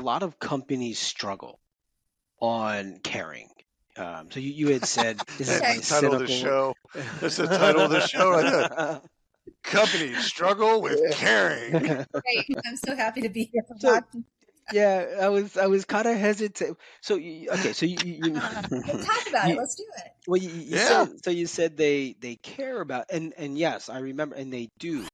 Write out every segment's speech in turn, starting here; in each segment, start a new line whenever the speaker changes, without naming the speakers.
lot of companies struggle on caring. So you had said this is
That's the title of the show. That's the title of the show right there. Companies struggle with caring.
Great. I'm so happy to be here.
Yeah, I was kind of hesitant. So you
Let's talk about it. Let's do it.
Well, you said they care about, and yes, I remember, and they do.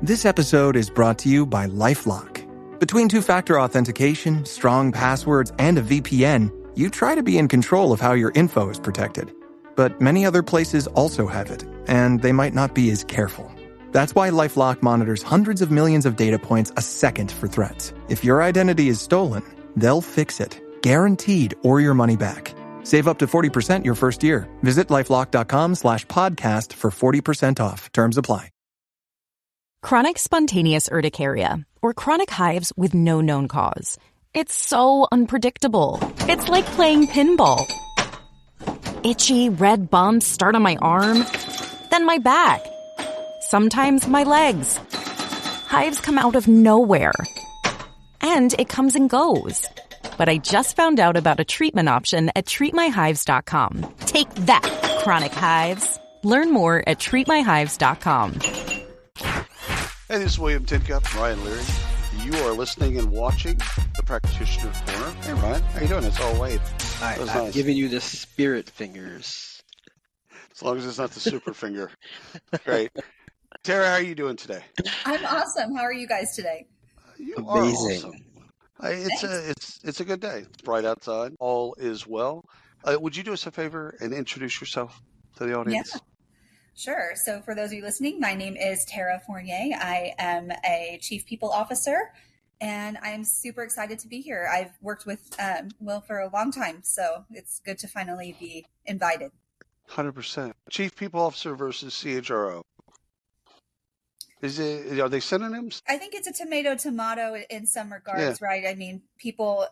This episode is brought to you by LifeLock. Between two-factor authentication, strong passwords, and a VPN, you try to be in control of how your info is protected. But many other places also have it, and they might not be as careful. That's why LifeLock monitors hundreds of millions of data points a second for threats. If your identity is stolen, they'll fix it, guaranteed, or your money back. Save up to 40% your first year. Visit LifeLock.com/podcast for 40% off. Terms apply.
Chronic spontaneous urticaria, or chronic hives with no known cause. It's so unpredictable. It's like playing pinball. Itchy, red bumps start on my arm, then my back. Sometimes my legs. Hives come out of nowhere. And it comes and goes. But I just found out about a treatment option at treatmyhives.com. Take that, chronic hives. Learn more at treatmyhives.com.
Hey, this is William Tincup and Ryan Leary. You are listening and watching The Practitioner Corner. Hey, Ryan. How you doing? It's all Wade.
I'm nice. Giving you the spirit fingers.
As long as it's not the super finger. Great. Tara, how are you doing today?
I'm awesome. How are you guys today?
You
Amazing.
Are awesome. It's a good day. It's bright outside. All is well. Would you do us a favor and introduce yourself to the audience?
Yeah. Sure. So for those of you listening, my name is Tara Fournier. I am a Chief People Officer, and I'm super excited to be here. I've worked with Will for a long time, so it's good to finally be invited.
100%. Chief People Officer versus CHRO. Are they synonyms?
I think it's a tomato in some regards, right? I mean, people,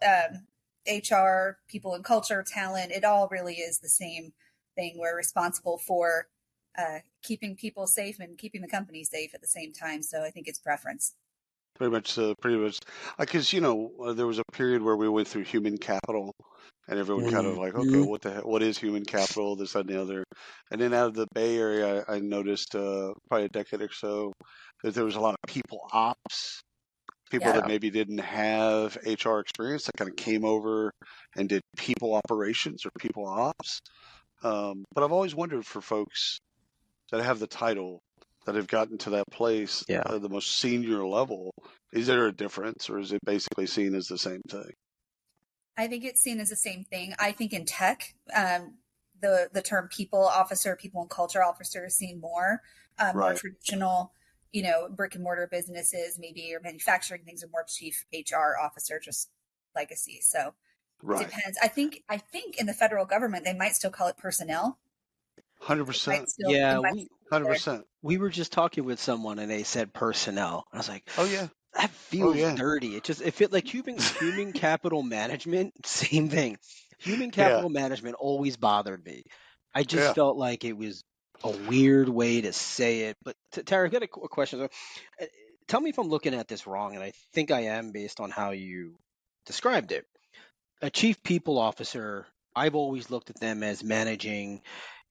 HR, people in culture, talent, it all really is the same thing. We're responsible for keeping people safe and keeping the company safe at the same time. So I think it's preference.
Pretty much. Because, there was a period where we went through human capital and everyone kind of like, okay, what is human capital, this, that, and the other. And then out of the Bay Area, I noticed probably a decade or so that there was a lot of people ops, people that maybe didn't have HR experience that kind of came over and did people operations or people ops. But I've always wondered for folks that have the title, that have gotten to that place, the most senior level, is there a difference, or is it basically seen as the same thing?
I think it's seen as the same thing. I think in tech, the term people officer, people and culture officer is seen more. More traditional, brick and mortar businesses, maybe, or manufacturing things are more chief HR officer, just legacy. So it depends. I think in the federal government, they might still call it personnel.
100%.
Yeah,
100%.
We were just talking with someone and they said personnel. I was like,
oh yeah,
that feels dirty. It felt like human capital management, same thing. Human capital management always bothered me. I just felt like it was a weird way to say it. But Tara, I've got a question. So, tell me if I'm looking at this wrong, and I think I am based on how you described it. A chief people officer, I've always looked at them as managing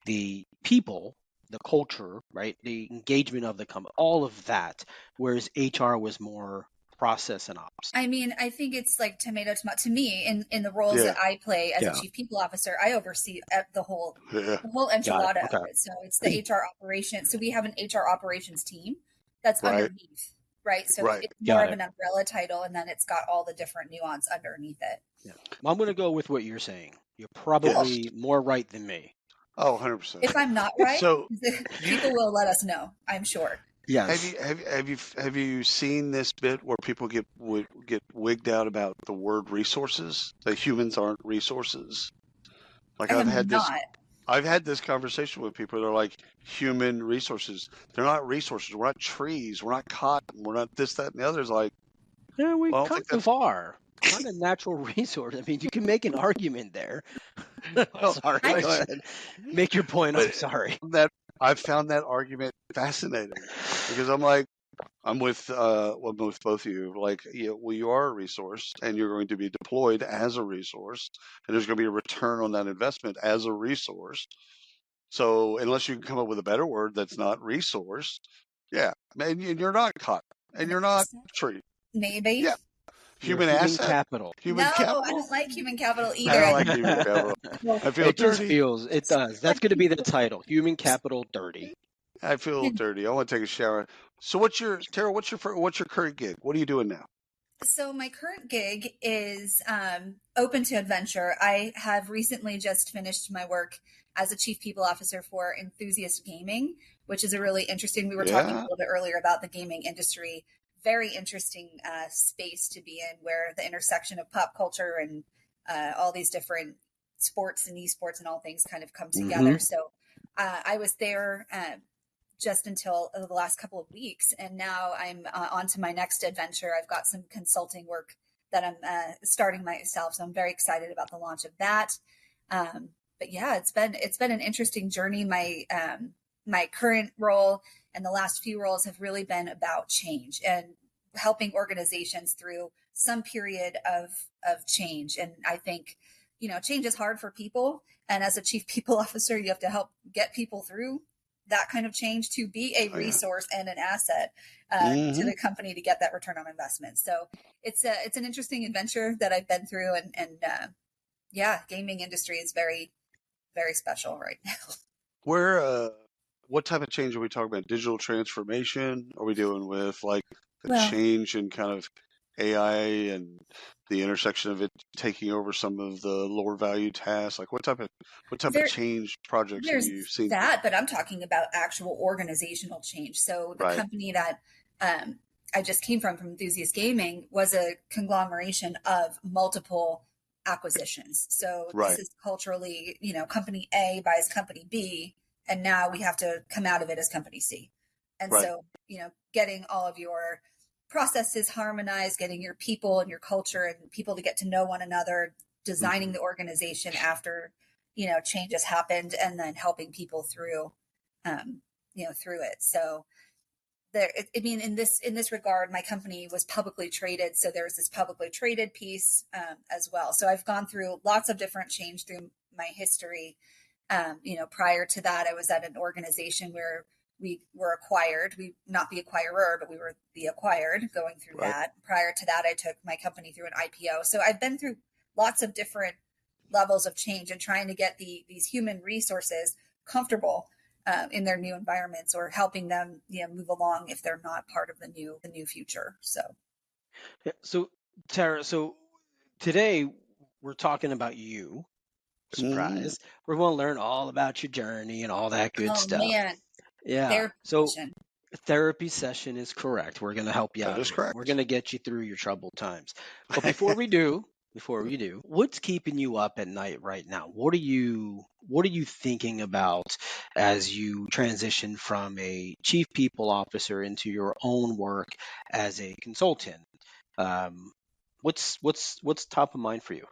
the people, the culture, right? The engagement of the company, all of that, whereas HR was more process and ops.
I mean, I think it's like tomato. To me, in the roles that I play as a chief people officer, I oversee the whole enchilada of it. So it's the HR operations. So we have an HR operations team that's underneath, right? So it's more of an umbrella title, and then it's got all the different nuance underneath it.
Yeah. Well, I'm going to go with what you're saying. You're probably more right than me.
Oh, 100%.
If I'm not right, so people will let us know, I'm sure.
Yes.
Have you seen this bit where people get wigged out about the word resources? That humans aren't resources. Like I've had this conversation with people. They're like, human resources. They're not resources. We're not trees. We're not cotton. We're not this, that, and the other. It's like,
yeah, we kind of are. Not a natural resource. I mean, you can make an argument there. Sorry. Go ahead. Make your point. I'm sorry.
I've found that argument fascinating because I'm like, I'm with both of you. Like, you are a resource, and you're going to be deployed as a resource, and there's going to be a return on that investment as a resource. So unless you can come up with a better word that's not resource, yeah, and you're not caught, and
An
you're not
asset,
tree.
maybe.
Yeah,
Your
human
human
asset,
capital.
human
No, I
capital.
don't like human capital
I
either.
don't like human capital.
Well,
I feel
It just
dirty.
feels, it does. That's going to be the title, human capital dirty.
I feel dirty. I want to take a shower. So Tara? What's your current gig? What are you doing now?
So my current gig is open to adventure. I have recently just finished my work as a chief people officer for Enthusiast Gaming, which is a really interesting. We were talking a
Yeah.
little bit earlier about the gaming industry. Very interesting space to be in, where the intersection of pop culture and all these different sports and esports and all things kind of come together.
Mm-hmm.
So I was there just until the last couple of weeks. And now I'm on to my next adventure. I've got some consulting work that I'm starting myself. So I'm very excited about the launch of that. But yeah, it's been an interesting journey. My current role and the last few roles have really been about change and helping organizations through some period of change. And I think, change is hard for people. And as a chief people officer, you have to help get people through that kind of change to be a resource and an asset to the company to get that return on investment. So it's an interesting adventure that I've been through, and gaming industry is very, very special right now.
What type of change are we talking about? Digital transformation? Are we dealing with like a
Well,
change in kind of AI and the intersection of it taking over some of the lower value tasks? Like what type of change projects have
there's
you seen?
that, but I'm talking about actual organizational change. So the
Right.
company that I just came from Enthusiast Gaming, was a conglomeration of multiple acquisitions. So
Right.
this is culturally, company A buys company B, and now we have to come out of it as company C. And
Right.
so, getting all of your processes harmonized, getting your people and your culture and people to get to know one another, designing the organization after, changes happened, and then helping people through, through it. So in this regard, my company was publicly traded. So there's this publicly traded piece as well. So I've gone through lots of different change through my history. Prior to that, I was at an organization where we were acquired. We not the acquirer, but we were the acquired, going through that. Prior to that, I took my company through an IPO. So I've been through lots of different levels of change and trying to get these human resources comfortable in their new environments, or helping them move along if they're not part of the new future.
So Tara, today we're talking about you. Surprise. We're going to learn all about your journey and all that good stuff.
Man,
yeah. Therapy session is correct. We're going to help you out.
That is correct.
We're going to get you through your troubled times. But before we do, what's keeping you up at night right now? What are you thinking about as you transition from a chief people officer into your own work as a consultant? What's top of mind for you?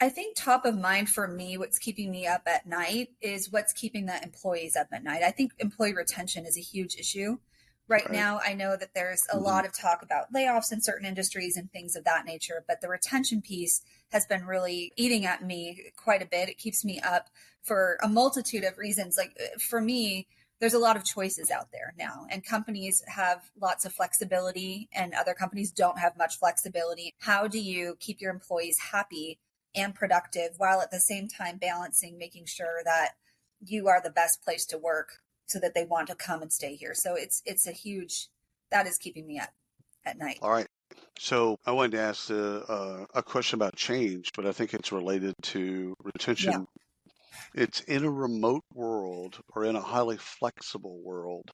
I think top of mind for me, what's keeping me up at night is what's keeping the employees up at night. I think employee retention is a huge issue right now. I know that there's a lot of talk about layoffs in certain industries and things of that nature, but the retention piece has been really eating at me quite a bit. It keeps me up for a multitude of reasons. Like for me, there's a lot of choices out there now, and companies have lots of flexibility and other companies don't have much flexibility. How do you keep your employees happy and productive, while at the same time balancing making sure that you are the best place to work so that they want to come and stay here? So it's a huge, that is keeping me up at night.
All right. So I wanted to ask a question about change, but I think it's related to retention.
Yeah.
It's in a remote world or in a highly flexible world.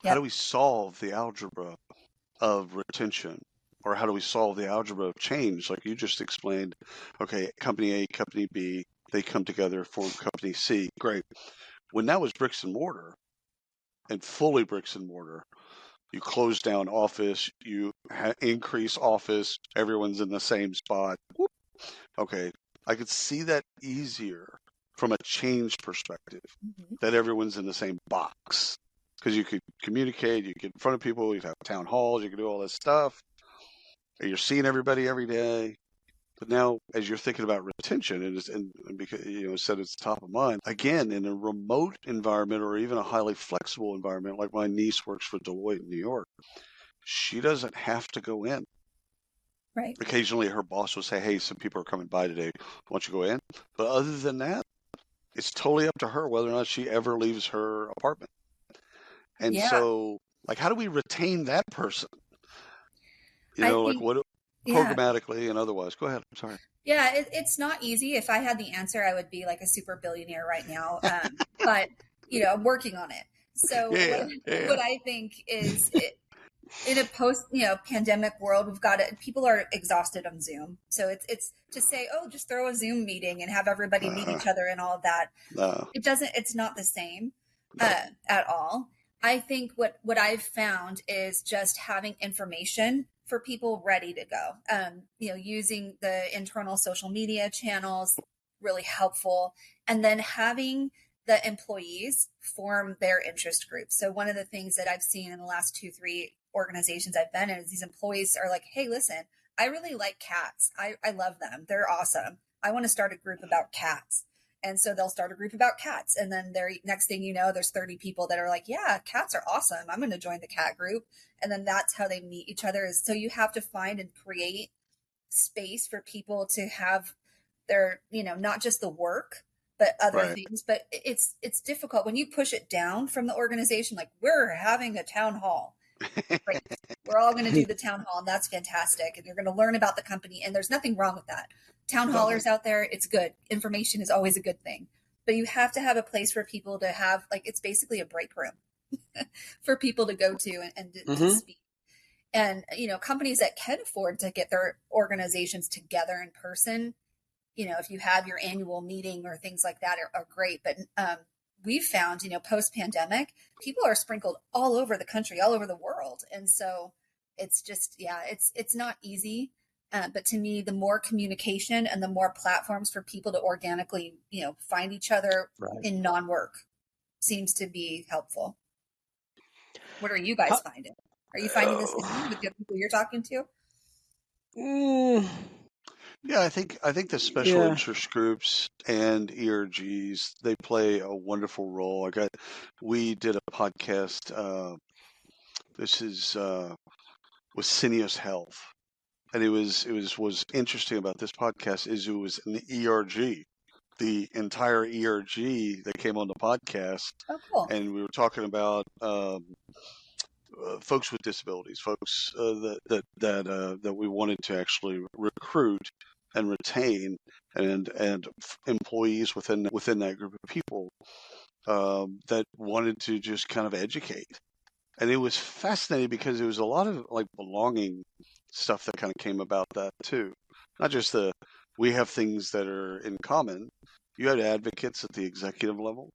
How do we solve the algebra of retention? Or how do we solve the algebra of change? Like you just explained, okay, company A, company B, they come together, form company C. Great. When that was bricks and mortar, and fully bricks and mortar, you close down office, you increase office, everyone's in the same spot. Whoop. Okay, I could see that easier from a change perspective, that everyone's in the same box. because you could communicate, you get in front of people, you have town halls, you can do all this stuff. And you're seeing everybody every day. But now, as you're thinking about retention, and because said it's top of mind, again, in a remote environment or even a highly flexible environment, like my niece works for Deloitte in New York, she doesn't have to go in.
Right.
Occasionally, her boss will say, "Hey, some people are coming by today. Why don't you go in?" But other than that, it's totally up to her whether or not she ever leaves her apartment. And so, like, how do we retain that person? What programmatically and otherwise. Go ahead. I'm sorry.
Yeah, it's not easy. If I had the answer, I would be like a super billionaire right now. But I'm working on it. So what I think is in a post pandemic world, people are exhausted on Zoom. So it's to say, oh, just throw a Zoom meeting and have everybody meet each other and all of that.
No.
It's not the same at all. I think what I've found is just having information for people ready to go. Using the internal social media channels, really helpful. And then having the employees form their interest groups. So one of the things that I've seen in the last 2-3 organizations I've been in is these employees are like, hey, listen, I really like cats. I love them. They're awesome. I want to start a group about cats. And so they'll start a group about cats. And then next thing you know, there's 30 people that are like, yeah, cats are awesome. I'm going to join the cat group. And then that's how they meet each other. So you have to find and create space for people to have their, not just the work, but other things. But it's difficult when you push it down from the organization, like we're having a town hall. Great. We're all going to do the town hall, and that's fantastic. And you're going to learn about the company, and there's nothing wrong with that. Town hallers out there, it's good. Information is always a good thing. But you have to have a place for people to have, like, it's basically a break room for people to go to and to speak. And, companies that can afford to get their organizations together in person, if you have your annual meeting or things like that are great. But we've found, post-pandemic, people are sprinkled all over the country, all over the world. And so it's just, it's not easy. But to me, the more communication and the more platforms for people to organically, find each other in non-work seems to be helpful. What are you guys finding? Are you finding this with the people you're talking to?
Yeah, I think the special interest groups and ERGs, they play a wonderful role. We did a podcast. This is with Syneos Health, and it was interesting about this podcast is it was an ERG, the entire ERG that came on the podcast.
Oh, cool.
And we were talking about folks with disabilities, folks that we wanted to actually recruit and retain, and employees within that group of people that wanted to just kind of educate. And it was fascinating because there was a lot of like belonging stuff that kind of came about that too. Not just we have things that are in common. You had advocates at the executive level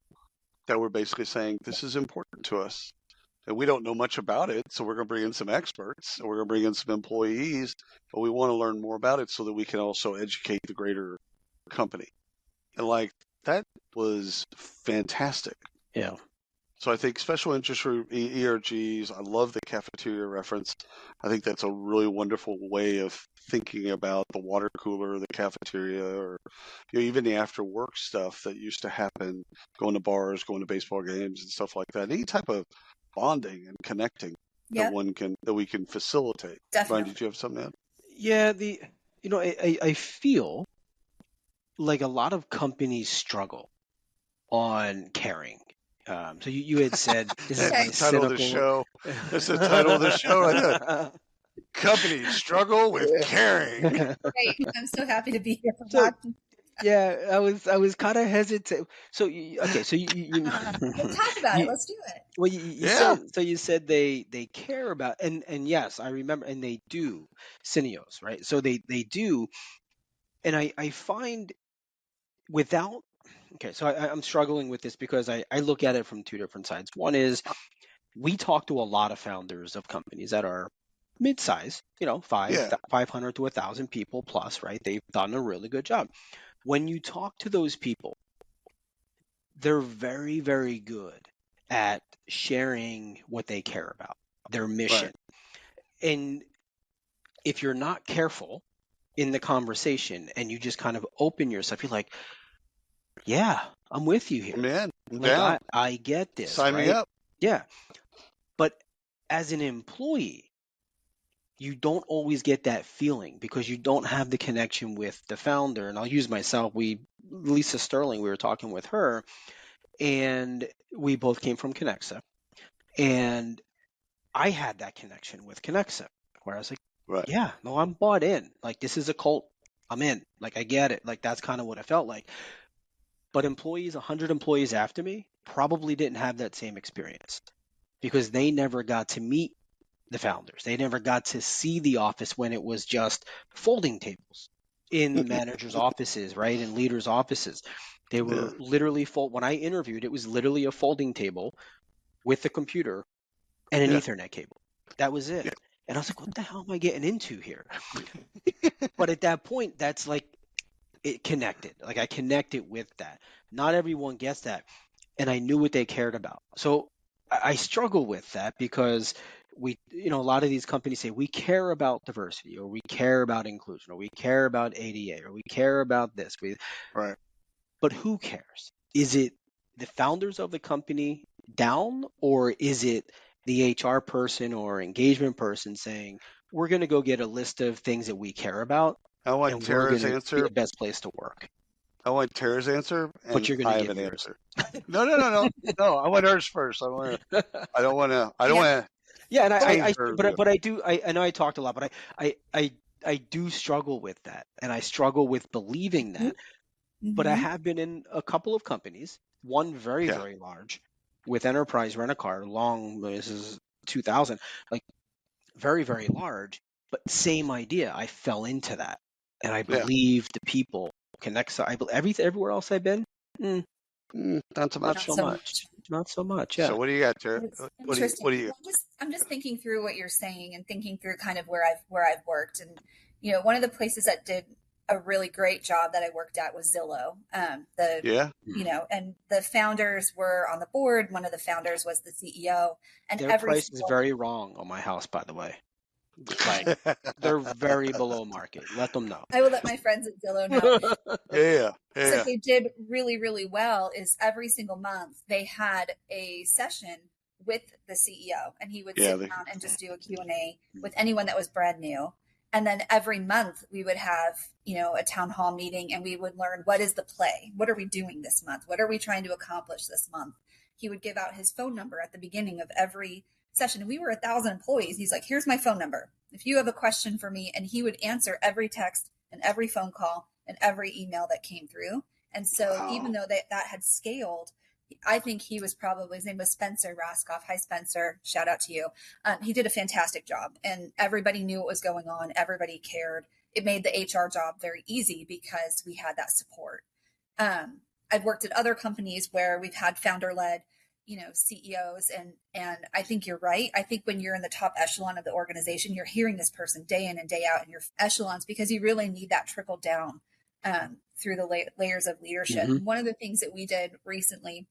that were basically saying, this is important to us. And we don't know much about it, so we're going to bring in some experts, and we're going to bring in some employees, but we want to learn more about it so that we can also educate the greater company. And like, that was fantastic.
Yeah.
So I think special interest ERGs, I love the cafeteria reference. I think that's a really wonderful way of thinking about the water cooler, the cafeteria, or even the after work stuff that used to happen, going to bars, going to baseball games and stuff like that. Any type of bonding and connecting that we can facilitate.
Definitely.
Brian, did you have something to add?
Yeah, I feel like a lot of companies struggle on caring. So you had said this is
the title of the show. That's the title of the show right there. Companies struggle with caring.
Great. I'm so happy to be here.
Yeah, I was kind of hesitant. So you
Let's talk about it. Let's do it.
Well, you said they care about, and yes, I remember, and they do, Syneos, right? So they do, and I find without. Okay, so I'm struggling with this because I look at it from two different sides. One is we talk to a lot of founders of companies that are mid-size, 500 to 1,000 people plus, right? They've done a really good job. When you talk to those people, they're very, very good at sharing what they care about, their mission. Right. And if you're not careful in the conversation and you just kind of open yourself, you're like, yeah, I'm with you here.
Man,
like I get this.
Sign me up.
Yeah. But as an employee, you don't always get that feeling because you don't have the connection with the founder. And I'll use myself. Lisa Sterling, we were talking with her, and we both came from Connexa. And I had that connection with Connexa where I was like, yeah, no, I'm bought in. Like, this is a cult. I'm in. Like, I get it. Like, that's kind of what it felt like. But 100 employees after me probably didn't have that same experience because they never got to meet the founders. They never got to see the office when it was just folding tables in the managers' offices, right? In leaders' offices. They were literally when I interviewed, it was literally a folding table with a computer and an Ethernet cable. That was it. And I was like, what the hell am I getting into here? But at that point, that's like, it connected. Like, I connected with that. Not everyone gets that. And I knew what they cared about. So I struggle with that because a lot of these companies say we care about diversity, or we care about inclusion, or we care about ADA, or we care about this.
Right.
But who cares? Is it the founders of the company down, or is it the HR person or engagement person saying, we're going to go get a list of things that we care about,
I want
and
Tara's
we're
answer.
Be the best place to work.
I want Tara's answer, and
but you're going to
give an answer. No. I want hers first. I don't want to.
Yeah, and I know I talked a lot, but I do struggle with that, and I struggle with believing that. Mm-hmm. But I have been in a couple of companies, one very, very large, with enterprise rent-a-car, this is 2000, like very, very large, but same idea. I fell into that, and I believe the people connect. Everywhere else I've been, not so much. Not so much. Yeah.
So what do you got, Tara? What do you?
I'm just thinking through what you're saying and thinking through kind of where I've worked, and one of the places that did a really great job that I worked at was Zillow. And the founders were on the board. One of the founders was the CEO, and
their price is very wrong on my house, by the way. Like, they're very below market. Let them know.
I will let my friends at Zillow know.
Yeah.
So they did really, really well is every single month they had a session with the CEO, and he would sit down and just do a Q&A with anyone that was brand new. And then every month we would have, a town hall meeting, and we would learn, what is the play? What are we doing this month? What are we trying to accomplish this month? He would give out his phone number at the beginning of every session. We were 1,000 employees. He's like, here's my phone number. If you have a question for me, and he would answer every text and every phone call and every email that came through. And so even though that had scaled, I think he was his name was Spencer Raskoff. Hi, Spencer. Shout out to you. He did a fantastic job, and everybody knew what was going on. Everybody cared. It made the HR job very easy because we had that support. I've worked at other companies where we've had founder-led, CEOs, and I think you're right. I think when you're in the top echelon of the organization, you're hearing this person day in and day out in your echelons because you really need that trickle down through the layers of leadership. Mm-hmm. One of the things that we did recently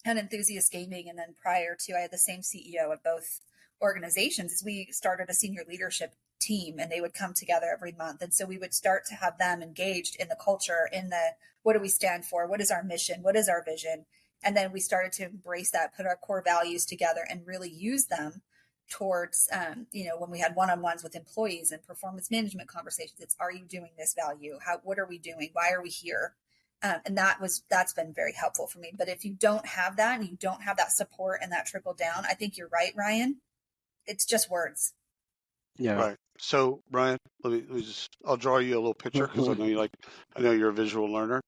at Enthusiast Gaming, and then prior to, I had the same CEO at both organizations, is we started a senior leadership team, and they would come together every month. And so we would start to have them engaged in the culture, in the, what do we stand for? What is our mission? What is our vision? And then we started to embrace that, put our core values together, and really use them towards, when we had one-on-ones with employees and performance management conversations, it's, are you doing this value? What are we doing? Why are we here? And that's been very helpful for me. But if you don't have that, and you don't have that support and that trickle down, I think you're right, Ryan. It's just words.
Yeah. Right. So, Ryan, I'll draw you a little picture because I know you're a visual learner.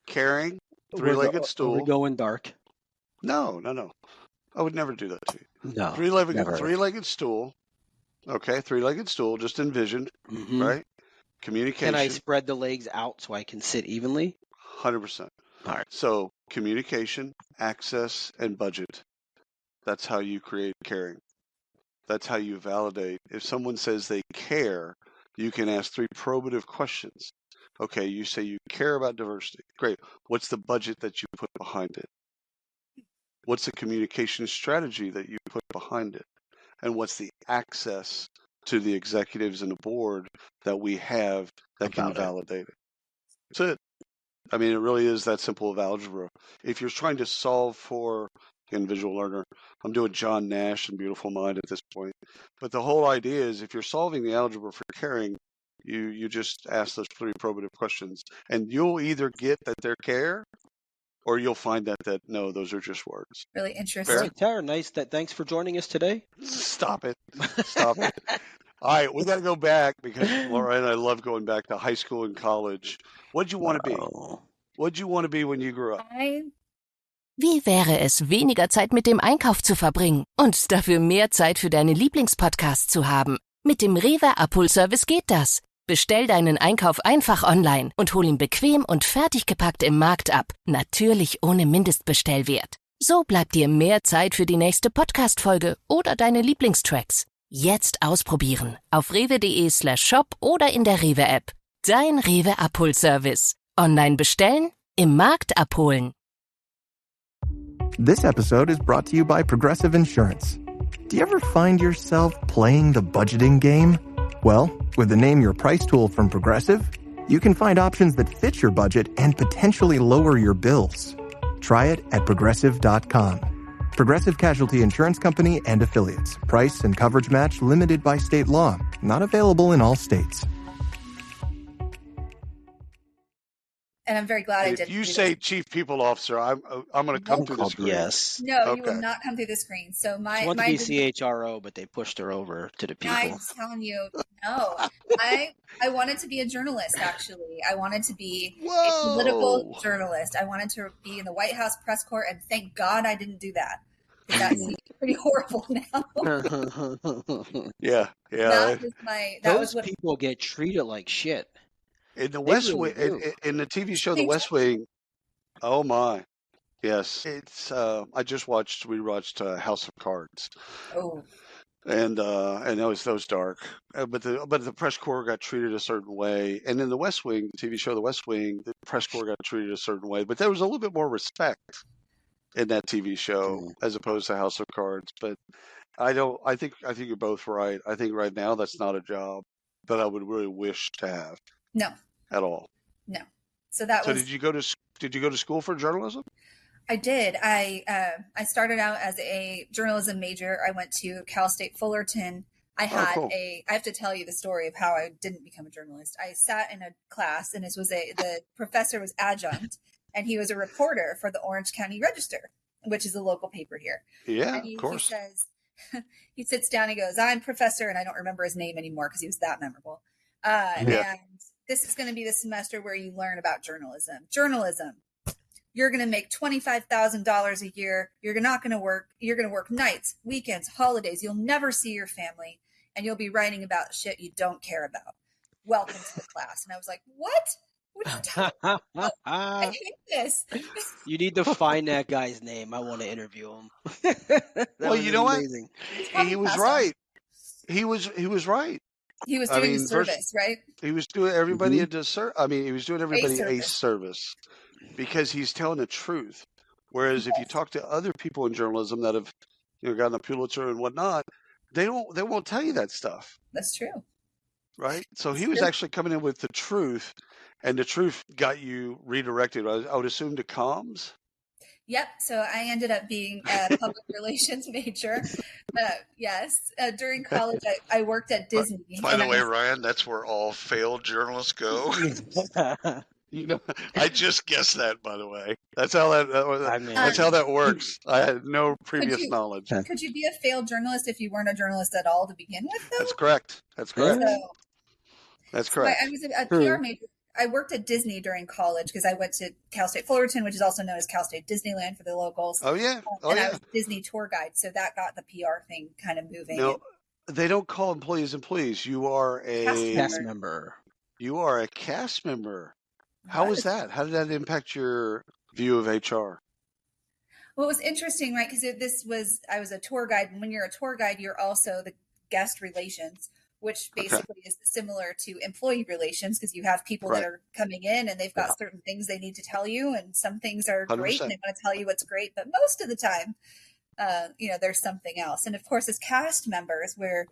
Caring, three-legged stool.
Are we going dark?
No. I would never do that to you.
No.
Three-legged stool. Okay, three-legged stool, just envisioned, right? Communication.
Can I spread the legs out so I can sit evenly?
100%.
All right.
So, communication, access, and budget. That's how you create caring. That's how you validate. If someone says they care, you can ask 3 probative questions. Okay, you say you care about diversity. Great. What's the budget that you put behind it? What's the communication strategy that you put behind it? And what's the access to the executives and the board that we have that can validate it? That's it. I mean, it really is that simple of algebra. If you're trying to solve for, again, visual learner, I'm doing John Nash and Beautiful Mind at this point. But the whole idea is if you're solving the algebra for caring, you just ask those 3 probative questions. And you'll either get that they care, or you'll find that no, those are just words.
Really interesting.
All right, Tara, thanks for joining us today.
Stop it. Stop it. All right, we got to go back because Laura and I love going back to high school and college. What'd you want to be? What'd you want to be when you grew up?
Wie wäre es, weniger Zeit mit dem Einkauf zu verbringen und dafür mehr Zeit für deine Lieblingspodcasts zu haben? Mit dem Rewe Abholservice geht das. Bestell deinen Einkauf einfach online und hol ihn bequem und fertig gepackt im Markt ab. Natürlich ohne Mindestbestellwert. So bleibt dir mehr Zeit für die nächste Podcast-Folge oder deine Lieblingstracks. Jetzt ausprobieren auf rewe.de/shop oder in der Rewe-App. Dein Rewe Abholservice. Online bestellen, im Markt abholen.
This episode is brought to you by Progressive Insurance. Do you ever find yourself playing the budgeting game? Well, with the Name Your Price tool from Progressive, you can find options that fit your budget and potentially lower your bills. Try it at progressive.com. Progressive Casualty Insurance Company and Affiliates. Price and coverage match limited by state law. Not available in all states.
And I'm very glad I did.
If you say Chief People Officer, I'm going to come through the screen.
Yes.
No, okay. You will not come through the screen. So
she wanted to be CHRO, but they pushed her over to the people.
I'm telling you, no. I wanted to be a journalist. Actually, I wanted to be a political journalist. I wanted to be in the White House press corps, and thank God I didn't do that. That's pretty horrible now.
Yeah.
Those people get treated like shit.
In the West Wing, in the TV show The West Wing, oh my, yes, it's. I just rewatched House of Cards.
Oh.
And that was dark. But the press corps got treated a certain way, and in the West Wing, the TV show The West Wing, the press corps got treated a certain way. But there was a little bit more respect in that TV show as opposed to House of Cards. But I think you're both right. I think right now that's not a job that I would really wish to have.
No.
At all.
No.
So did you go to school for journalism?
I did. I started out as a journalism major. I went to Cal State Fullerton. I have to tell you the story of how I didn't become a journalist. I sat in a class, and the professor was adjunct, and he was a reporter for the Orange County Register, which is a local paper here.
Yeah,
of
course.
He says, he sits down, he goes, "I'm professor," and I don't remember his name anymore because he was that memorable. And this is going to be the semester where you learn about journalism. You're going to make $25,000 a year. You're not going to work. You're going to work nights, weekends, holidays. You'll never see your family, and you'll be writing about shit you don't care about. Welcome to the class. And I was like, what? What are you talking about? I hate this.
You need to find that guy's name. I want to interview him.
Well, you know
amazing.
What? He was right. He was right.
He was doing service, right?
He was doing everybody he was doing everybody a service because he's telling the truth. Whereas if you talk to other people in journalism that have gotten a Pulitzer and whatnot, they won't tell you that stuff.
That's true.
Right? So he was actually coming in with the truth, and the truth got you redirected, I would assume, to comms.
Yep. So I ended up being a public relations major. Yes. During college, I worked at Disney.
By the way, Ryan, that's where all failed journalists go. I just guessed that, by the way. That's how that works. I had no previous knowledge.
Could you be a failed journalist if you weren't a journalist at all to begin with, though?
That's correct. That's correct.
I was a PR major. I worked at Disney during college because I went to Cal State Fullerton, which is also known as Cal State Disneyland for the locals.
Oh, yeah.
I was a Disney tour guide, so that got the PR thing kind of moving.
No, they don't call employees. You are a
cast member.
You are a cast member. How was that? How did that impact your view of HR?
Well, it was interesting, right? Because I was a tour guide. And when you're a tour guide, you're also the guest relations which basically is similar to employee relations, because you have people that are coming in and they've got certain things they need to tell you, and some things are
100%.
great and they want to tell you what's great, but most of the time, there's something else. And of course, as cast members, we're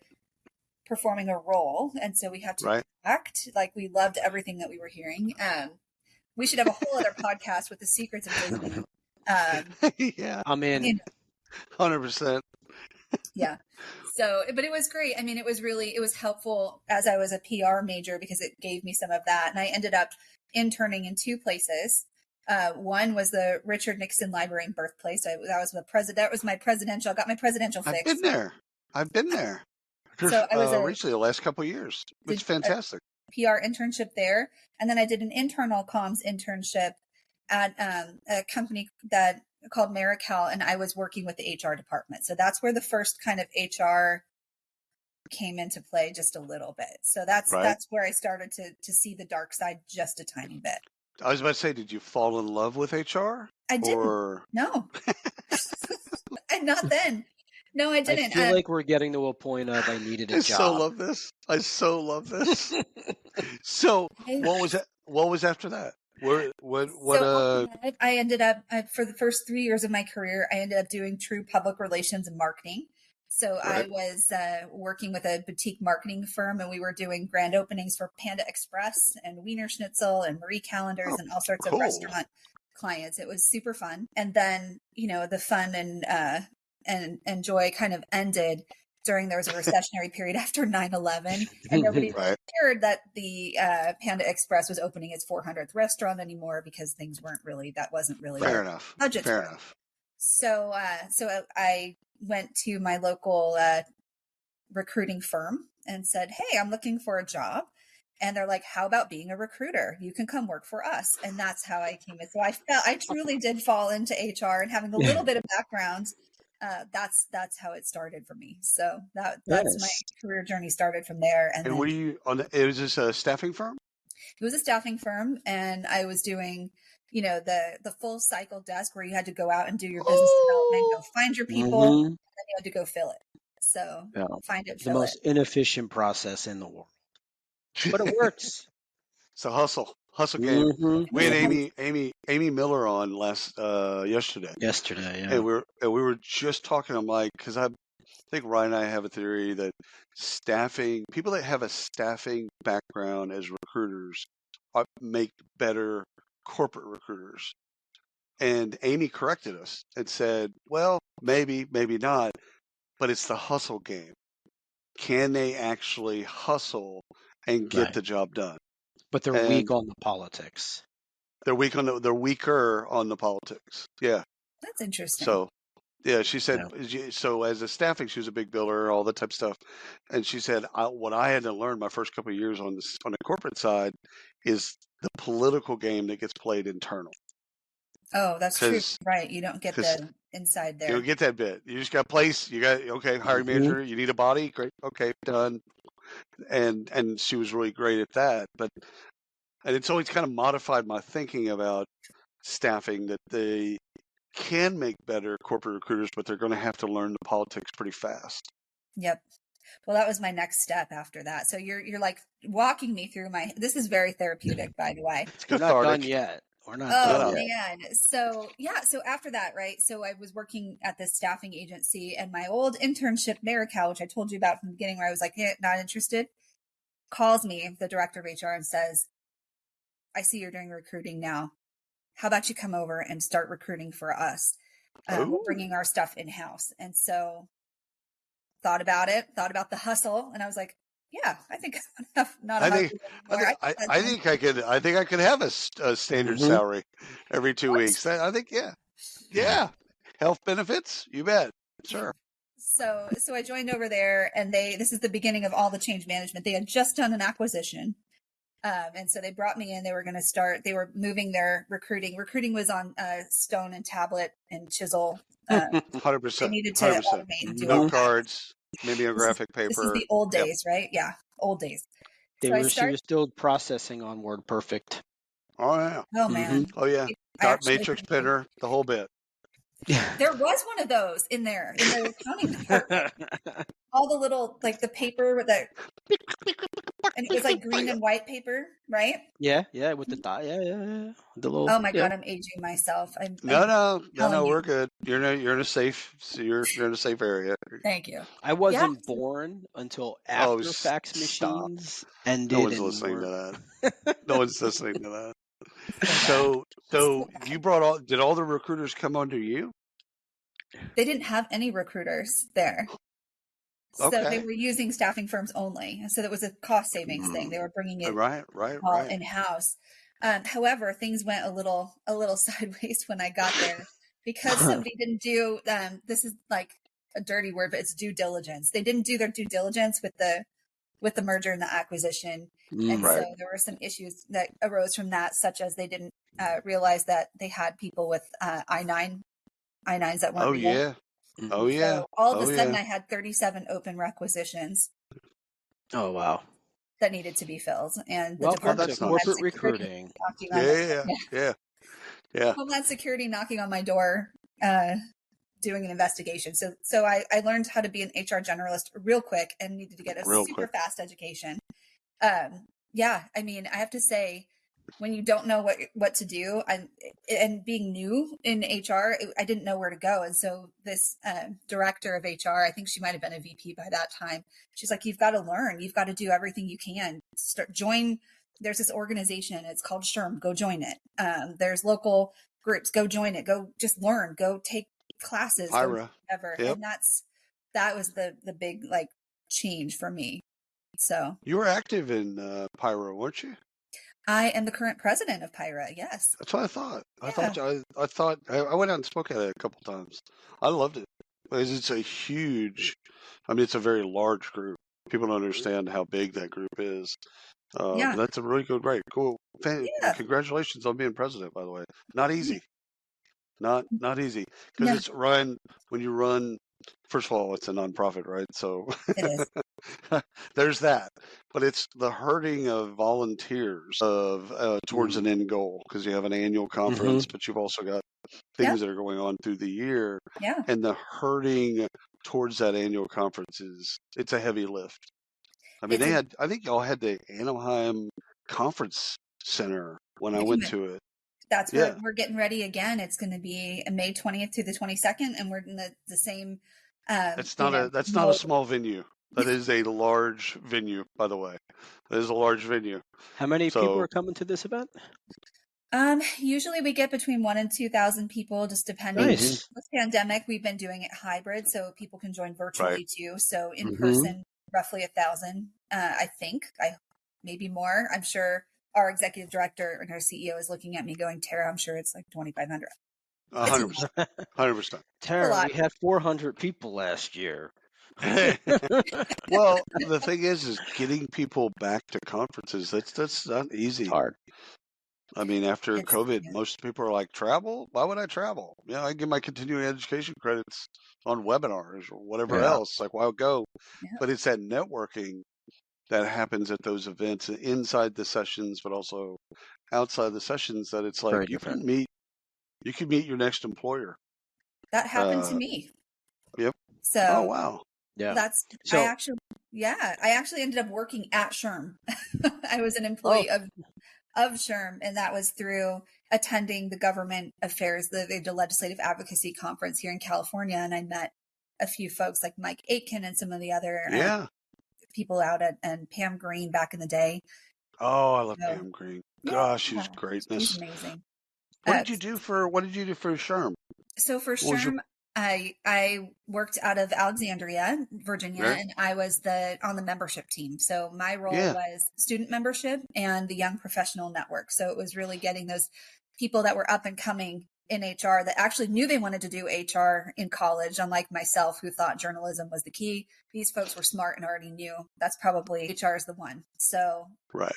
performing a role, and so we have to act like we loved everything that we were hearing. We should have a whole other podcast with the secrets of Disney.
Yeah,
I'm in.
100%.
Yeah. So, but it was great. I mean, it was helpful as I was a PR major, because it gave me some of that. And I ended up interning in 2 places. One was the Richard Nixon Library and Birthplace. That was my presidential. I got my presidential fix.
I've been there.
So I was
recently, the last couple of years. It's fantastic.
PR internship there, and then I did an internal comms internship at a company that called Marical, and I was working with the HR department. So that's where the first kind of HR came into play, just a little bit. So that's where I started to see the dark side just a tiny bit.
I was about to say, did you fall in love with HR?
I didn't. No. And not then. No, I didn't.
I feel like we're getting to a point of I needed a job.
I so love this. So what was after that?
I ended up, for the first 3 years of my career, I ended up doing true public relations and marketing. So I was working with a boutique marketing firm, and we were doing grand openings for Panda Express and Wiener Schnitzel and Marie Calendars and all sorts of restaurant clients. It was super fun. And then, the fun and joy kind of ended there was a recessionary period after 9/11, and nobody cared that the Panda Express was opening its 400th restaurant anymore, because that wasn't really
fair enough.
Budget. Fair enough. So I went to my local recruiting firm and said, "Hey, I'm looking for a job." And they're like, "How about being a recruiter? You can come work for us." And that's how I came in. So I truly did fall into HR, and having a little bit of background. That's how it started for me. So that's my career journey started from there. And
were you it was this a staffing firm?
It was a staffing firm, and I was doing, the full cycle desk, where you had to go out and do your business development, go find your people, and then you had to go fill it. So find it, fill
the most inefficient process in the world, but it works.
It's a hustle game. We had Amy Miller on yesterday.
Yeah.
And we were just talking. I'm like, because I think Ryan and I have a theory that people that have a staffing background as recruiters make better corporate recruiters. And Amy corrected us and said, well, maybe not, but it's the hustle game. Can they actually hustle and get the job done?
But they're weak on the politics.
They're weaker on the politics. Yeah.
That's interesting.
So, yeah, she said, so as a staffing, she was a big biller, all that type of stuff. And she said, what I had to learn my first couple of years on the corporate side is the political game that gets played internal.
Oh, that's true. Right. You don't get the inside there.
You don't get that bit. You just got place. You got, hiring manager. You need a body. Great. Okay, done. And she was really great at that. And it's always kind of modified my thinking about staffing, that they can make better corporate recruiters, but they're going to have to learn the politics pretty fast.
Yep. Well, that was my next step after that. So you're like walking me through this is very therapeutic, by the way.
It's
cathartic. We're not done yet. We're not done yet.
Man. So after that, right. So I was working at this staffing agency, and my old internship, Marical, which I told you about from the beginning, where I was like, not interested, calls me, the director of HR, and says, "I see you're doing recruiting now. How about you come over and start recruiting for us? We're bringing our stuff in-house." And so thought about the hustle, and I was like, yeah, I think I think
I could have a standard salary every 2 weeks. I think, yeah. Health benefits, you bet, sure.
So I joined over there, and this is the beginning of all the change management. They had just done an acquisition. And so they brought me in. They were moving their recruiting. Recruiting was on stone and tablet and chisel.
100%.
They needed to automate and do
no cards, maybe a graphic paper.
This is the old days, right? Yeah, old days.
She was still processing on WordPerfect.
Oh, yeah.
Oh, man.
Oh, yeah. Dot matrix printer, the whole bit.
There was one of those in their accounting department. All the little, like the paper with the, and it was like green and white paper, right?
Yeah, with the dot. Yeah. The little.
Oh my
Yeah.
God, I'm aging myself. I'm
No,
telling you.
we're good. You're in a safe area.
Thank you.
I wasn't born until
Oh,
after fax
stop!
machines
No
ended
one's
and
listening
were.
to that. No one's listening to that.
So
You brought did all the recruiters come under you?
they didn't have any recruiters there. So they
Okay.
were using staffing firms only. So that was a cost savings thing. They were bringing it all in-house. However, things went a little sideways when I got there because somebody didn't do, this is like a dirty word, but it's due diligence. They didn't do their due diligence with the merger and the acquisition. And
Right.
so there were some issues that arose from that, such as they didn't realize that they had people with I-9s that weren't real.
Yeah. Oh yeah.
So all of a sudden I had 37 open requisitions.
Oh wow.
That needed to be filled, and the
Welcome
Department
to
of Homeland
corporate
Security
recruiting.
knocking on
Yeah.
Homeland Security knocking on my door, doing an investigation. So I learned how to be an HR generalist real quick and needed to get a super fast education. Yeah, I mean, I have to say, when you don't know what to do, and being new in HR, I didn't know where to go. And so this director of HR, I think she might have been a VP by that time. She's like, you've got to learn. You've got to do everything you can. Join. There's this organization. It's called SHRM. Go join it. There's local groups. Go join it. Go just learn. Go take classes.
PYRA.
Whatever.
Yep.
And that was the big like change for me. So
you were active in PYRA, weren't you?
I am the current president of PYRA. Yes.
That's what I thought.
Yeah.
I thought I went out and spoke at it a couple times. I loved it because it's a huge. I mean, it's a very large group. People don't understand how big that group is.
Yeah.
But that's a really good rate. Cool.
Yeah.
Congratulations on being president, by the way. Not easy. Not easy because
Yeah.
it's run when you run. First of all, it's a nonprofit, right? So
It is.
there's that, but it's the herding of volunteers towards an end goal because you have an annual conference, but you've also got things that are going on through the year.
Yeah.
And the herding towards that annual conference it's a heavy lift. I mean, I think y'all had the Anaheim Conference Center when I went to it.
That's where we're getting ready again. It's going to be May 20th to the 22nd, and we're in the same.
That's not a small venue. That is a large venue, by the way. That is a large venue.
How many people are coming to this event?
Usually we get between 1,000 and 2,000 people, just depending.
Nice.
With pandemic, we've been doing it hybrid, so people can join virtually too. So in
Mm-hmm.
person, roughly 1,000. I think, maybe more. I'm sure our executive director and our CEO is looking at me going, Tara, I'm sure it's like 2,500.
100%. 100%.
Tara, we had 400 people last year.
Well, the thing is getting people back to conferences. That's not easy.
It's hard.
I mean, after COVID, most people are like, travel? Why would I travel? Yeah, I get my continuing education credits on webinars or whatever else. Like, why would I go? Yeah. But it's that networking that happens at those events inside the sessions, but also outside the sessions that it's like you can meet your next employer.
That happened to me.
Yep.
So,
oh, wow.
Yeah.
I actually ended up working at SHRM. I was an employee of SHRM, and that was through attending the government affairs, the legislative advocacy conference here in California. And I met a few folks like Mike Aitken and some of the other people out and Pam Green back in the day.
Oh, I love Pam Green. Gosh, she's greatness.
She's amazing.
What did you do for SHRM?
So for SHRM, I worked out of Alexandria, Virginia, and I was on the membership team. So my role was student membership and the Young Professional Network. So it was really getting those people that were up and coming in HR that actually knew they wanted to do HR in college, unlike myself, who thought journalism was the key. These folks were smart and already knew that's probably HR is the one. So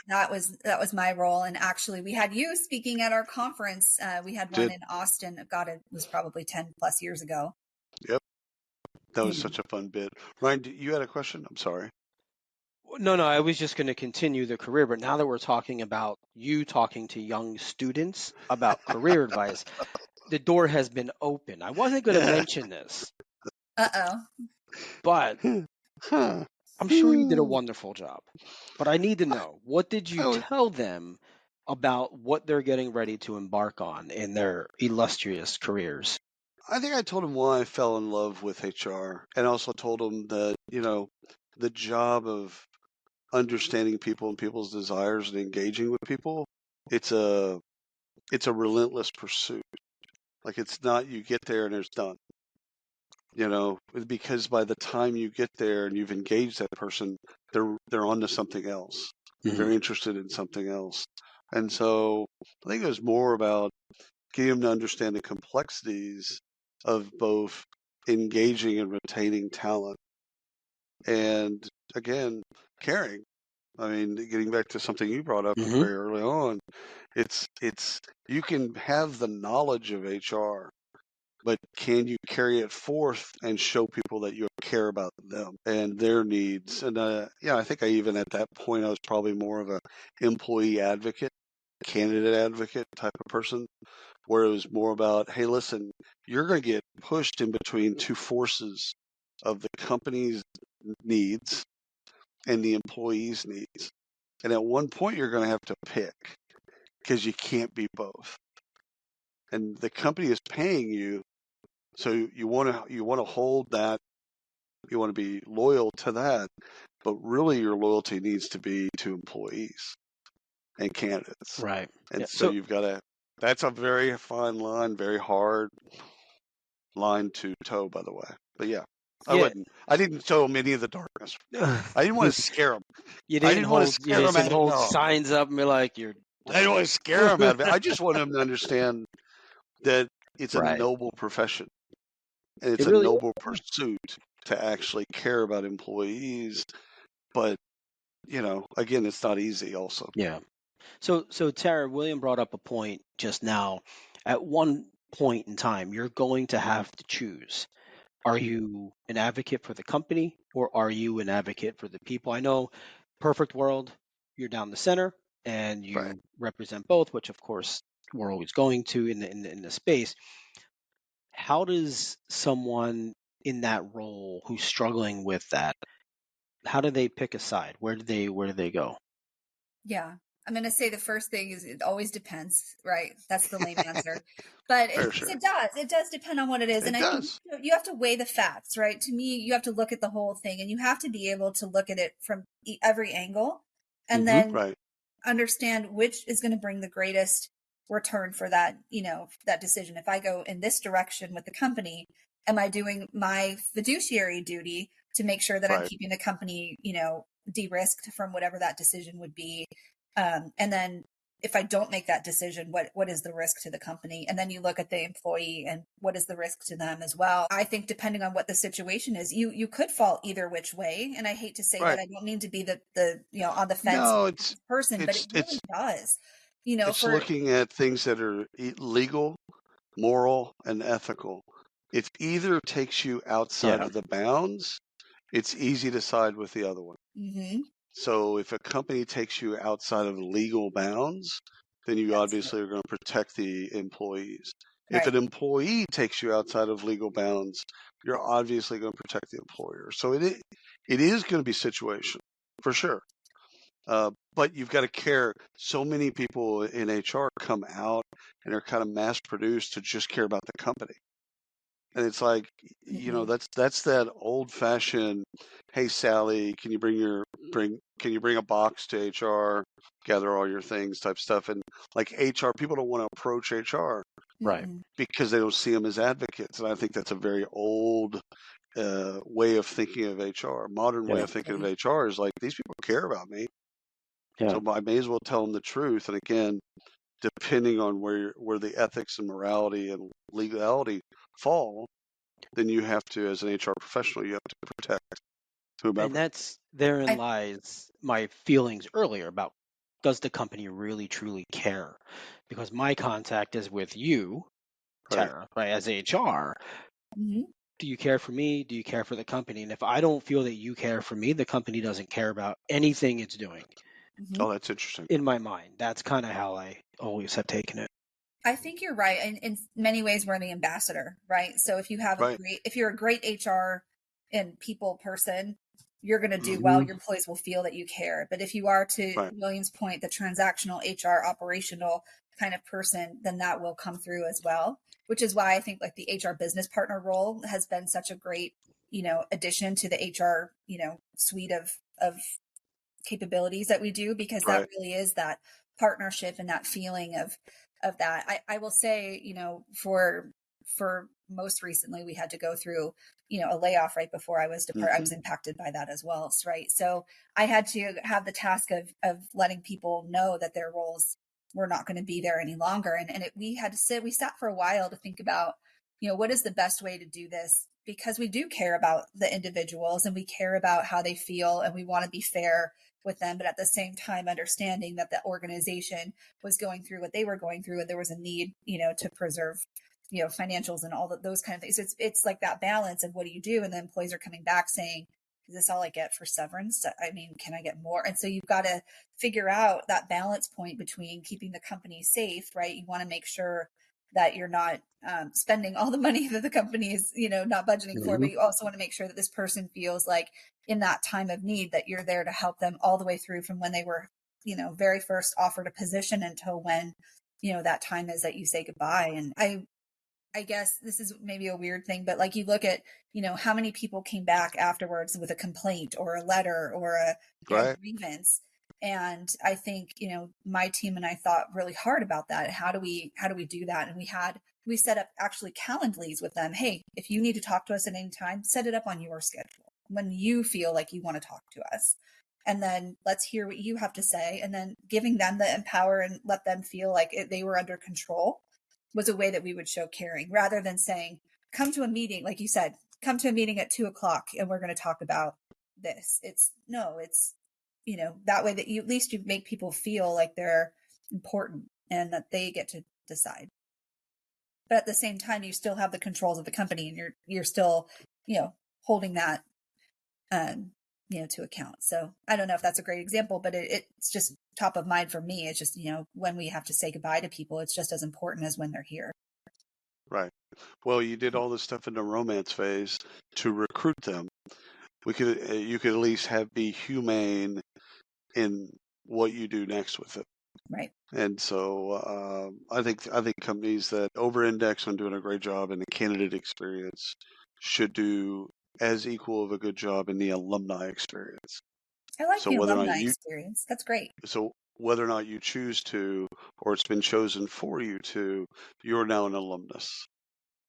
that was my role. And actually we had you speaking at our conference. We had one in Austin. God, it was probably 10 plus years ago.
Yep. That was such a fun bit. Ryan, you had a question? I'm sorry.
No, I was just going to continue the career, but now that we're talking about you talking to young students about career advice, the door has been open. I wasn't going to mention this, but I'm sure you did a wonderful job. But I need to know, what did you tell them about what they're getting ready to embark on in their illustrious careers?
I think I told them why I fell in love with HR, and also told them that, the job of understanding people and people's desires and engaging with people, it's a relentless pursuit. Like, it's not you get there and it's done. Because by the time you get there and you've engaged that person, they're on to something else. They're very interested in something else. And so I think it was more about getting them to understand the complexities of both engaging and retaining talent. And again, caring. I mean, getting back to something you brought up very early on, it's you can have the knowledge of HR, but can you carry it forth and show people that you care about them and their needs? And I think even at that point, I was probably more of a employee advocate, candidate advocate type of person, where it was more about, hey, listen, you're going to get pushed in between two forces of the company's needs and the employee's needs. And at one point, you're going to have to pick, because you can't be both. And the company is paying you, so you want to hold that. You want to be loyal to that, but really your loyalty needs to be to employees and candidates.
Right.
And so you've got to. That's a very fine line, very hard line to toe, by the way. But yeah, I didn't show them any of the darkness. I didn't want to scare them.
You didn't hold signs up and be like, you're.
I didn't want to scare them out of it. I just want them to understand that it's a noble profession. And it's a noble pursuit to actually care about employees. But, again, it's not easy also.
Yeah. So Tara, William brought up a point just now. At one point in time, you're going to have to choose. Are you an advocate for the company, or are you an advocate for the people? I know, perfect world, you're down the center and you represent both, which of course we're always going to in the space. How does someone in that role who's struggling with that, how do they pick a side? Where do they go?
Yeah. I'm going to say the first thing is it always depends, right? That's the lame answer. But it does depend on what it is. And I think you have to weigh the facts, right? To me, you have to look at the whole thing, and you have to be able to look at it from every angle, and then understand which is going to bring the greatest return for that, that decision. If I go in this direction with the company, am I doing my fiduciary duty to make sure that I'm keeping the company, de-risked from whatever that decision would be? And then if I don't make that decision, what is the risk to the company? And then you look at the employee and what is the risk to them as well. I think depending on what the situation is, you could fall either which way. And I hate to say that, I don't mean to be the on the fence person, but it really does.
It's looking at things that are legal, moral, and ethical. If either takes you outside of the bounds, it's easy to side with the other one. So if a company takes you outside of legal bounds, then you obviously are going to protect the employees. If an employee takes you outside of legal bounds, you're obviously going to protect the employer. So it is going to be situational, for sure. But you've got to care. So many people in HR come out and are kind of mass produced to just care about the company. And it's like, that's that old fashioned, hey, Sally, can you bring a box to HR, gather all your things type stuff. And like HR, people don't want to approach HR because they don't see them as advocates. And I think that's a very old way of thinking of HR. Modern way of thinking of HR is like, these people care about me. So I may as well tell them the truth. And again, depending on where the ethics and morality and legality fall, then you have to, as an HR professional, you have to protect whomever.
And therein lies my feelings earlier about, does the company really truly care? Because my contact is with you, Tara, as HR. Do you care for me? Do you care for the company? And if I don't feel that you care for me, the company doesn't care about anything it's doing.
Oh, that's interesting.
In my mind, that's kind of how I always have taken it.
I think you're right. And in many ways, we're the ambassador, right? So if you have if you're a great HR and people person, you're going to do well. Your employees will feel that you care. But if you are, to William's point, the transactional HR operational kind of person, then that will come through as well, which is why I think like the HR business partner role has been such a great, addition to the HR, suite of capabilities that we do, because that really is that partnership and that feeling of that. I will say, for most recently, we had to go through, a layoff right before I was departed. I was impacted by that as well. Right. So I had to have the task of letting people know that their roles were not going to be there any longer. And we sat for a while to think about, what is the best way to do this? Because we do care about the individuals and we care about how they feel and we want to be fair with them, but at the same time understanding that the organization was going through what they were going through and there was a need, to preserve, financials and all those kind of things. So it's like that balance of what do you do? And the employees are coming back saying, is this all I get for severance? I mean, can I get more? And so you've got to figure out that balance point between keeping the company safe, right? You want to make sure that you're not spending all the money that the company is, not budgeting for, but you also want to make sure that this person feels like in that time of need that you're there to help them all the way through from when they were, very first offered a position until when, that time is that you say goodbye. And I guess this is maybe a weird thing, but like you look at, how many people came back afterwards with a complaint or a letter or a grievance. And I think, my team and I thought really hard about that. How do we do that? And we set up actually Calendlies with them. Hey, if you need to talk to us at any time, set it up on your schedule when you feel like you want to talk to us. And then let's hear what you have to say. And then giving them the empower and let them feel like they were under control was a way that we would show caring, rather than saying, come to a meeting. Like you said, come to a meeting at 2:00 and we're going to talk about this. It's that way that at least you make people feel like they're important and that they get to decide. But at the same time, you still have the controls of the company and you're still, holding that, to account. So I don't know if that's a great example, but it's just top of mind for me. It's just, when we have to say goodbye to people, it's just as important as when they're here.
Right. Well, you did all this stuff in the romance phase to recruit them. You could at least be humane in what you do next with it.
Right.
And so I think companies that over-index on doing a great job in the candidate experience should do as equal of a good job in the alumni experience.
I like the alumni experience. That's great.
So whether or not you choose to, or it's been chosen for you to, you're now an alumnus.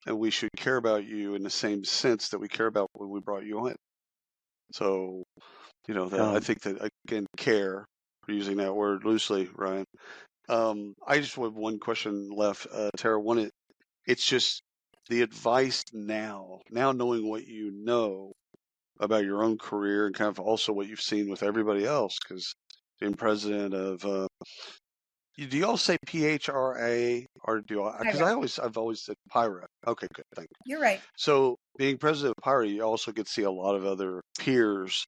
And we should care about you in the same sense that we care about when we brought you in. So, I think that, again, care, we're using that word loosely, Ryan. I just have one question left, Tara. It's just the advice now knowing what you know about your own career and kind of also what you've seen with everybody else, because being president of, do you all say PHRA or do you? Because I've always said PYRA. Okay, good, thank you.
You're right.
So being president of PYRA, you also get to see a lot of other peers.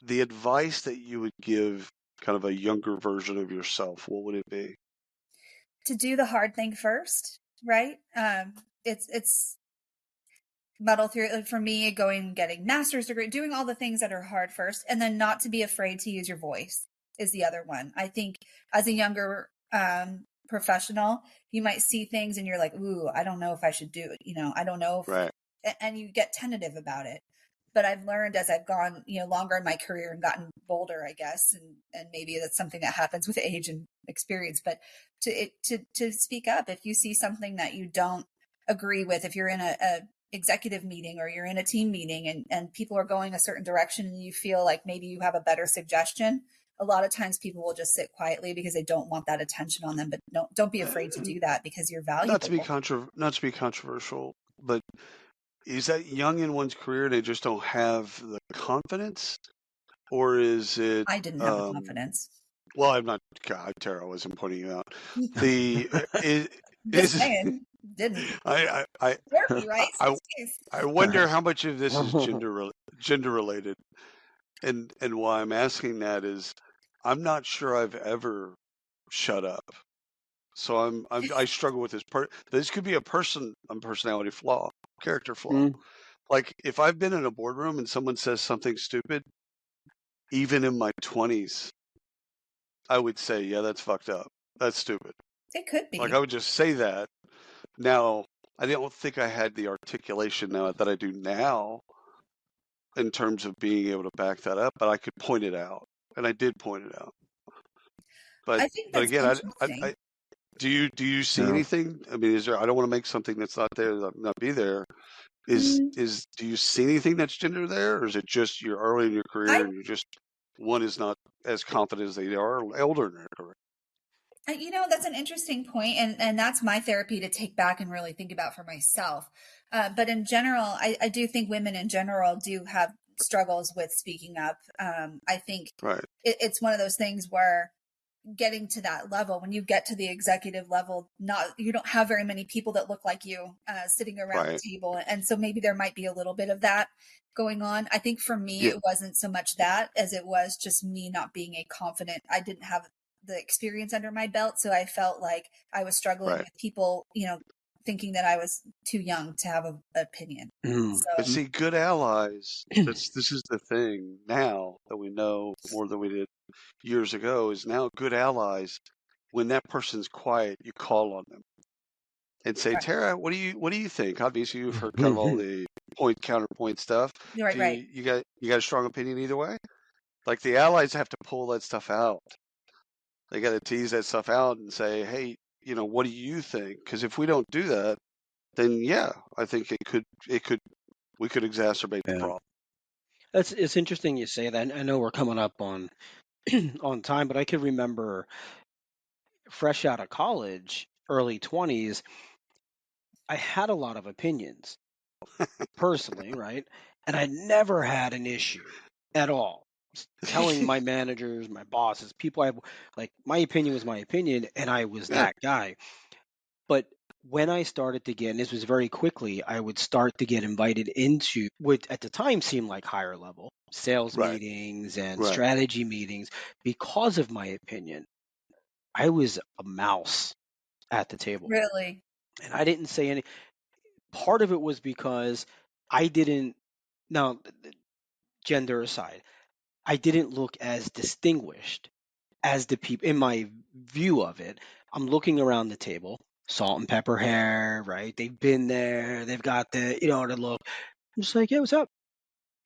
The advice that you would give kind of a younger version of yourself, what would it be?
To do the hard thing first, right? It's muddle through. For me, getting master's degree, doing all the things that are hard first, and then not to be afraid to use your voice is the other one. I think as a younger professional, you might see things and you're like, ooh, I don't know if I should do it. I don't know if, and you get tentative about it. But I've learned as I've gone, longer in my career and gotten bolder, I guess, and maybe that's something that happens with age and experience. But to speak up if you see something that you don't agree with, if you're in a executive meeting or you're in a team meeting and people are going a certain direction and you feel like maybe you have a better suggestion, a lot of times people will just sit quietly because they don't want that attention on them. But don't be afraid to do that because you're valuable.
Not to be controversial, but is that young in one's career and they just don't have the confidence, or is it?
I didn't have the confidence.
Well, I'm not. God, Tara, I wasn't pointing you out.
Just saying, didn't.
I wonder how much of this is gender related, and why I'm asking that is I'm not sure I've ever shut up. So I struggle with this this could be a personality flaw, character flaw. Like if I've been in a boardroom and someone says something stupid, even in my 20s, I would say, yeah, that's fucked up. That's stupid.
It could be.
Like I would just say that. Now, I don't think I had the articulation now that I do now in terms of being able to back that up, but I could point it out, and I did point it out. But
I think that's
again,
interesting.
do you see anything? I mean, is there? I don't want to make something that's not there not be there. Do you see anything that's gender there, or is it just you're early in your career and you're just one is not as confident as they are elder in their career?
That's an interesting point, and that's my therapy to take back and really think about for myself. But in general, I do think women in general do have struggles with speaking up. I think it's one of those things where getting to that level, when you get to the executive level, you don't have very many people that look like you sitting around the table, and so maybe there might be a little bit of that going on. I think for me, it wasn't so much that as it was just me not being I didn't have the experience under my belt, so I felt like I was struggling with people, thinking that I was too young to have an opinion.
But see, good allies, this is the thing now that we know more than we did years ago, is now good allies, when that person's quiet, you call on them and say, Tara, what do you think? Obviously you've heard kind of all the counterpoint stuff. You got a strong opinion either way? Like the allies have to pull that stuff out. They got to tease that stuff out and say, hey, what do you think? Because if we don't do that, then I think we could exacerbate the problem.
It's interesting you say that. I know we're coming up on on time, but I could remember fresh out of college, early 20s, I had a lot of opinions personally, right? And I never had an issue at all telling my managers, my bosses, people my opinion was my opinion, and I was that guy. But when I started to get, and this was very quickly, I would start to get invited into what at the time seemed like higher level sales meetings and strategy meetings because of my opinion. I was a mouse at the table.
Really?
And I didn't say any. Part of it was because I didn't, now, gender aside, I didn't look as distinguished as the people in my view of it. I'm looking around the table, salt and pepper hair, right? They've been there, they've got the look. I'm just like, yeah, what's up?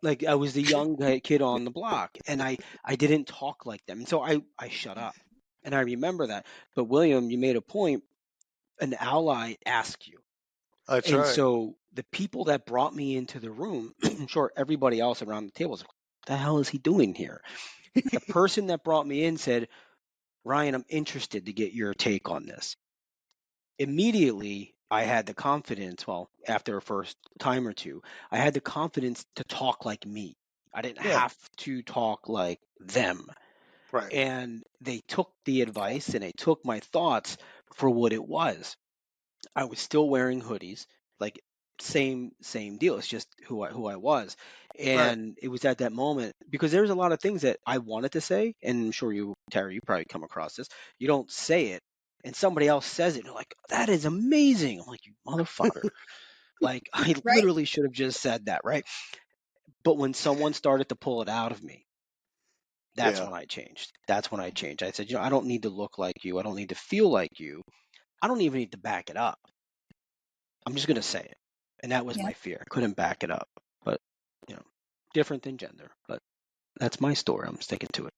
Like I was the young kid on the block, and I didn't talk like them, and so I shut up, and I remember that. But William, you made a point. An ally asks you,
That's
and
right.
so the people that brought me into the room, I'm sure everybody else around the table was like, what the hell is he doing here? The person that brought me in said, Ryan, I'm interested to get your take on this. Immediately, I had the confidence, well, after a first time or two, I had the confidence to talk like me. I didn't have to talk like them.
Right.
And they took the advice and they took my thoughts for what it was. I was still wearing hoodies, like same deal. It's just who I was. And it was at that moment because there's a lot of things that I wanted to say, and I'm sure you, Terry, you probably come across this. You don't say it, and somebody else says it, and you're like, that is amazing. I'm like, you motherfucker. Like I literally should have just said that, right? But when someone started to pull it out of me, that's when I changed. That's when I changed. I said, I don't need to look like you. I don't need to feel like you. I don't even need to back it up. I'm just going to say it. And that was my fear. I couldn't back it up. But, different than gender. But that's my story. I'm sticking to it.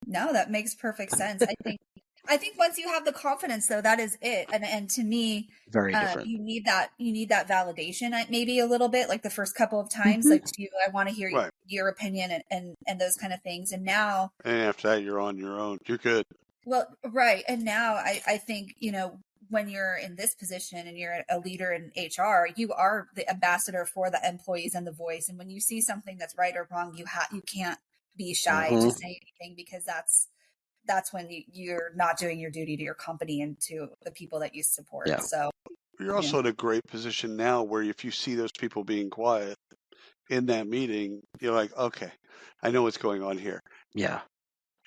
No, that makes perfect sense. I think once you have the confidence, though, that is it. And to me,
very different.
You need that validation, maybe a little bit, like the first couple of times, like I want to hear your opinion and those kind of things. And now,
and after that, you're on your own. You're good.
Well, right. And now I think, when you're in this position and you're a leader in HR, you are the ambassador for the employees and the voice. And when you see something that's right or wrong, you can't be shy to say anything, because that's when you're not doing your duty to your company and to the people that you support.
Yeah.
So
you're also in a great position now where if you see those people being quiet in that meeting, you're like, okay, I know what's going on here.
Yeah.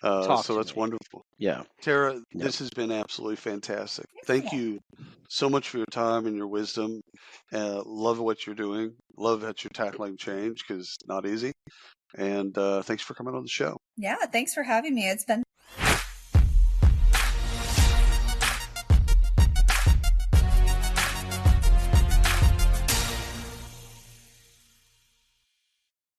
So that's wonderful.
Yeah.
Tara, this has been absolutely fantastic. Thank you so much for your time and your wisdom. Love what you're doing. Love that you're tackling change because it's not easy. And thanks for coming on the show.
Yeah, thanks for having me. It's been